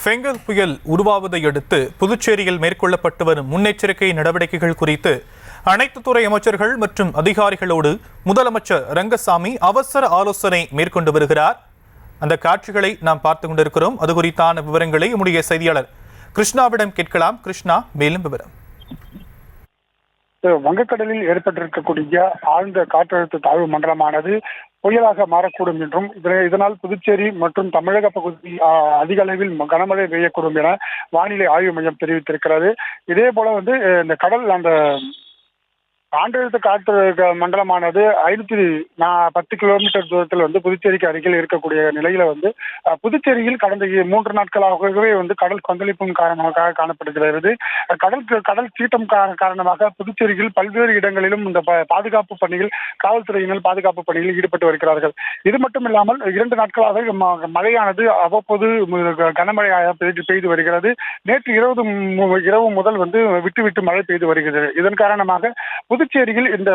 Fengal புயல் உருவாவதை அடுத்து புதுச்சேரியில் மேற்கொள்ளப்பட்டு வரும் முன்னெச்சரிக்கை நடவடிக்கைகள் குறித்து அனைத்து துறை அமைச்சர்கள் மற்றும் அதிகாரிகளோடு முதலமைச்சர் ரங்கசாமி அவசர ஆலோசனை மேற்கொண்டு வருகிறார். அந்த காட்சிகளை நாம் பார்த்து கொண்டிருக்கிறோம். அது குறித்தான விவரங்களை நம்முடைய செய்தியாளர் கிருஷ்ணாவிடம் கேட்கலாம். கிருஷ்ணா, மேலும் விவரம். வங்கக்கடலில் ஏற்பட்டிருக்கக்கூடிய ஆழ்ந்த காற்றழுத்த தாழ்வு மண்டலமானது புயலாக மாறக்கூடும் என்றும் இதனால் புதுச்சேரி மற்றும் தமிழக பகுதி அதிக அளவில் கனமழை பெய்யக்கூடும் என வானிலை ஆய்வு மையம் தெரிவித்திருக்கிறது. இதே போல இந்த கடல் அந்த ஆண்டெழுத்த காற்று மண்டலமானது 510 கிலோமீட்டர் தூரத்தில் புதுச்சேரிக்கு அருகில் இருக்கக்கூடிய நிலையில புதுச்சேரியில் கடந்த 3 நாட்களாகவே கடல் கொந்தளிப்பும் காரணமாக காணப்படுகிறது. கடல் சீற்றம் காரணமாக புதுச்சேரியில் பல்வேறு இடங்களிலும் இந்த பாதுகாப்பு பணியில் காவல்துறையினர் பாதுகாப்பு பணியில் ஈடுபட்டு வருகிறார்கள். இது மட்டும் இல்லாமல் 2 நாட்களாக மழையானது அவ்வப்போது கனமழையாக பெய்து வருகிறது. நேற்று இரவு முதல் விட்டு விட்டு மழை பெய்து வருகிறது. இதன் காரணமாக புதுச்சேரியில் இந்த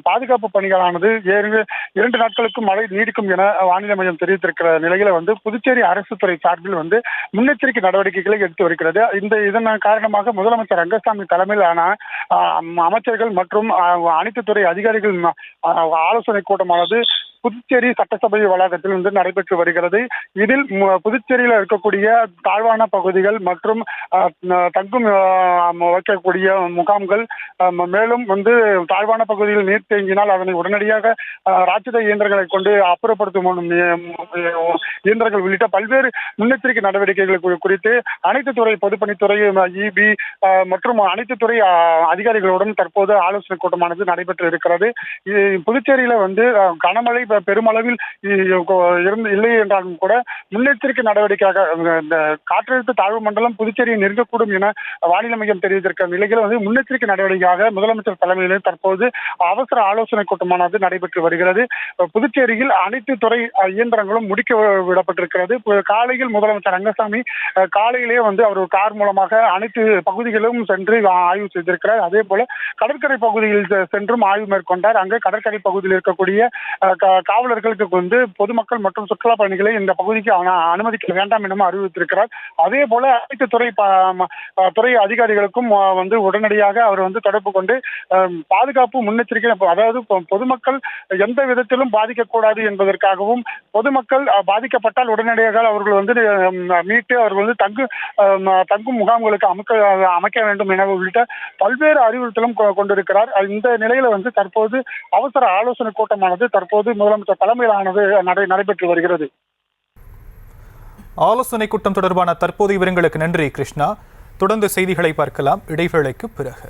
பாதுகாப்பு பணிகளானது 2 நாட்களுக்கு மழை நீடிக்கும் என வானிலை மையம் தெரிவித்திருக்கிற நிலையில புதுச்சேரி அரசு துறை சார்பில் முன்னெச்சரிக்கை நடவடிக்கைகளை எடுத்து வருகிறது. இதன் காரணமாக முதலமைச்சர் ரங்கசாமி தலைமையிலான அமைச்சர்கள் மற்றும் அனைத்து துறை அதிகாரிகள் ஆலோசனை கூட்டமானது புதுச்சேரி சட்டசபை வளாகத்தில் நடைபெற்று வருகிறது. இதில் புதுச்சேரியில் இருக்கக்கூடிய தாழ்வான பகுதிகள் மற்றும் தங்கும் வைக்கக்கூடிய முகாம்கள், மேலும் தாழ்வான பகுதியில் நீர் தேங்கினால் அதனை உடனடியாக ராட்சத இயந்திரங்களை கொண்டு அப்புறப்படுத்தும் இயந்திரங்கள் உள்ளிட்ட பல்வேறு முன்னெச்சரிக்கை நடவடிக்கைகள் குறித்து அனைத்து துறை பொதுப்பணித்துறை, இபி மற்றும் அனைத்து துறை அதிகாரிகளுடன் தற்போது ஆலோசனை கூட்டமானது நடைபெற்று இருக்கிறது. புதுச்சேரியில கனமழை பெருமளவில் இல்லை என்றாலும் கூட முன்னெச்சரிக்கை நடவடிக்கையாக இந்த காற்றழுத்த தாழ்வு மண்டலம் புதுச்சேரியை நெருங்கக்கூடும் என வானிலை மையம் தெரிவித்திருக்கிற நிலையில் முன்னெச்சரிக்கை நடவடிக்கையாக முதலமைச்சர் தலைமையில் தற்போது அவசர ஆலோசனை கூட்டமானது நடைபெற்று வருகிறது. புதுச்சேரியில் அனைத்து துறை இயந்திரங்களும் முடுக்கி விடப்பட்டிருக்கிறது. காலையில் முதலமைச்சர் ரங்கசாமி காலையிலே அவர் கார் மூலமாக அனைத்து பகுதிகளிலும் சென்று ஆய்வு செய்திருக்கிறார். அதே போல கடற்கரை பகுதியில் சென்றும் ஆய்வு மேற்கொண்டார். அங்கே கடற்கரை பகுதியில் இருக்கக்கூடிய காவலர்களுக்கு பொதுமக்கள் மற்றும் சுற்றுலா பயணிகளை இந்த பகுதிக்கு அனுமதிக்க வேண்டாம் எனவும் அறிவித்திருக்கிறார். அதே போல அனைத்து துறை அதிகாரிகளுக்கும் உடனடியாக அவர் தொடர்பு கொண்டு பாதுகாப்பு முன்னெச்சரிக்கை, அதாவது பொதுமக்கள் எந்த விதத்திலும் பாதிக்கக்கூடாது என்பதற்காகவும் பொதுமக்கள் பாதிக்கப்பட்டால் உடனடியாக அவர்கள் மீட்டு அவர்கள் தங்கும் முகாம்களுக்கு அமைக்க வேண்டும் என உள்ளிட்ட பல்வேறு அறிவுறுத்தலும் கொண்டிருக்கிறார். இந்த நிலையில தற்போது அவசர ஆலோசனை கூட்டமானது தற்போது முதலமைச்சர் தலைமையிலானது நடைபெற்று வருகிறது. ஆலோசனை கூட்டம் தொடர்பான தற்போதைய விவரங்களுக்கு நன்றி கிருஷ்ணா. தொடர்ந்து செய்திகளை பார்க்கலாம் இடைவேளைக்கு பிறகு.